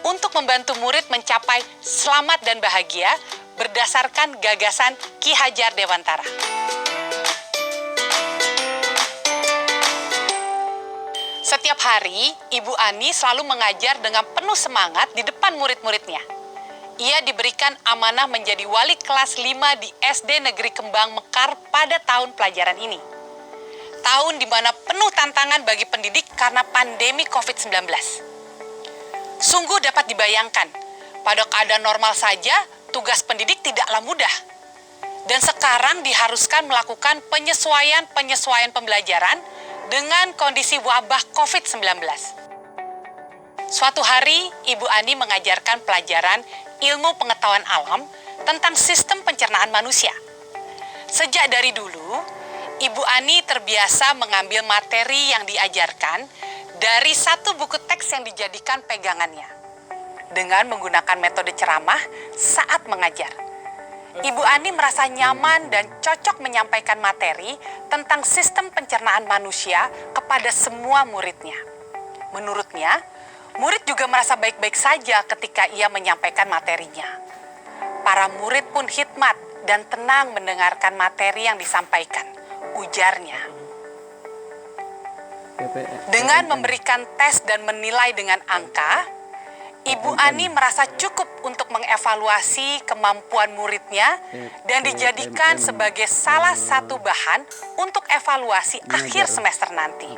untuk membantu murid mencapai selamat dan bahagia berdasarkan gagasan Ki Hajar Dewantara. Setiap hari, Ibu Ani selalu mengajar dengan penuh semangat di depan murid-muridnya. Ia diberikan amanah menjadi wali kelas 5 di SD Negeri Kembang Mekar pada tahun pelajaran ini. Tahun di mana penuh tantangan bagi pendidik karena pandemi COVID-19. Sungguh dapat dibayangkan, pada keadaan normal saja, tugas pendidik tidaklah mudah. Dan sekarang diharuskan melakukan penyesuaian pembelajaran dengan kondisi wabah COVID-19. Suatu hari, Ibu Ani mengajarkan pelajaran ilmu pengetahuan alam tentang sistem pencernaan manusia. Sejak dari dulu, Ibu Ani terbiasa mengambil materi yang diajarkan dari satu buku teks yang dijadikan pegangannya, dengan menggunakan metode ceramah saat mengajar. Ibu Ani merasa nyaman dan cocok menyampaikan materi tentang sistem pencernaan manusia kepada semua muridnya. Menurutnya, murid juga merasa baik-baik saja ketika ia menyampaikan materinya. Para murid pun hikmat dan tenang mendengarkan materi yang disampaikan, ujarnya. Dengan memberikan tes dan menilai dengan angka, Ibu Ani merasa cukup untuk mengevaluasi kemampuan muridnya dan dijadikan sebagai salah satu bahan untuk evaluasi akhir semester nanti.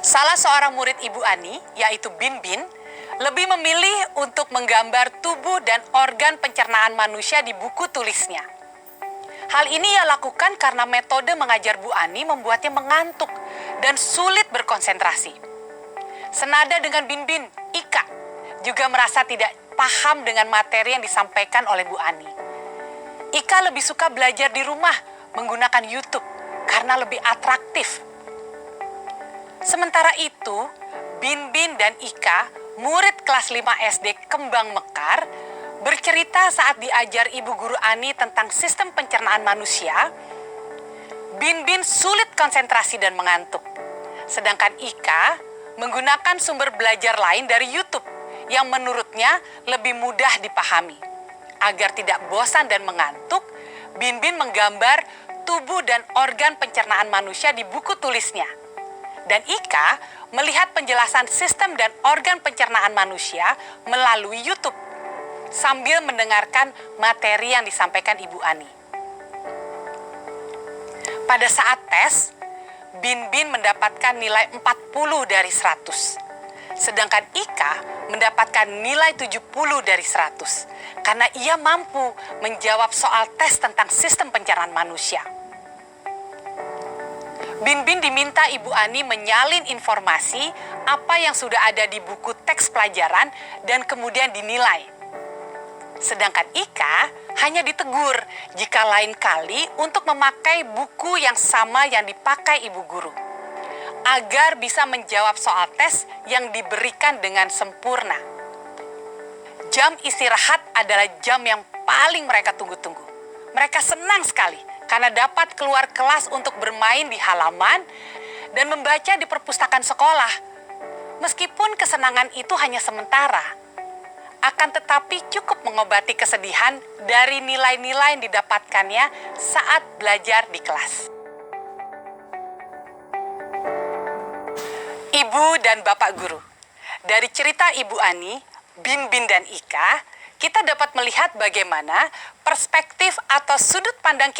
Salah seorang murid Ibu Ani, yaitu Bin Bin, lebih memilih untuk menggambar tubuh dan organ pencernaan manusia di buku tulisnya. Hal ini ia lakukan karena metode mengajar Bu Ani membuatnya mengantuk dan sulit berkonsentrasi. Senada dengan Bin Bin, Ika juga merasa tidak paham dengan materi yang disampaikan oleh Bu Ani. Ika lebih suka belajar di rumah menggunakan YouTube karena lebih atraktif. Sementara itu, Bin Bin dan Ika, murid kelas 5 SD Kembang Mekar, bercerita saat diajar Ibu Guru Ani tentang sistem pencernaan manusia. Bin Bin sulit konsentrasi dan mengantuk. Sedangkan Ika menggunakan sumber belajar lain dari YouTube yang menurutnya lebih mudah dipahami. Agar tidak bosan dan mengantuk, Bin Bin menggambar tubuh dan organ pencernaan manusia di buku tulisnya. Dan Ika melihat penjelasan sistem dan organ pencernaan manusia melalui YouTube sambil mendengarkan materi yang disampaikan Ibu Ani. Pada saat tes, Bin Bin mendapatkan nilai 40 dari 100. Sedangkan Ika mendapatkan nilai 70 dari 100 karena ia mampu menjawab soal tes tentang sistem pencernaan manusia. Bin Bin diminta Ibu Ani menyalin informasi apa yang sudah ada di buku teks pelajaran dan kemudian dinilai. Sedangkan Ika hanya ditegur jika lain kali untuk memakai buku yang sama yang dipakai Ibu Guru, agar bisa menjawab soal tes yang diberikan dengan sempurna. Jam istirahat adalah jam yang paling mereka tunggu-tunggu. Mereka senang sekali karena dapat keluar kelas untuk bermain di halaman dan membaca di perpustakaan sekolah. Meskipun kesenangan itu hanya sementara, akan tetapi cukup mengobati kesedihan dari nilai-nilai yang didapatkannya saat belajar di kelas. Ibu dan Bapak Guru, dari cerita Ibu Ani, Bin Bin dan Ika, kita dapat melihat bagaimana perspektif atau sudut pandang kita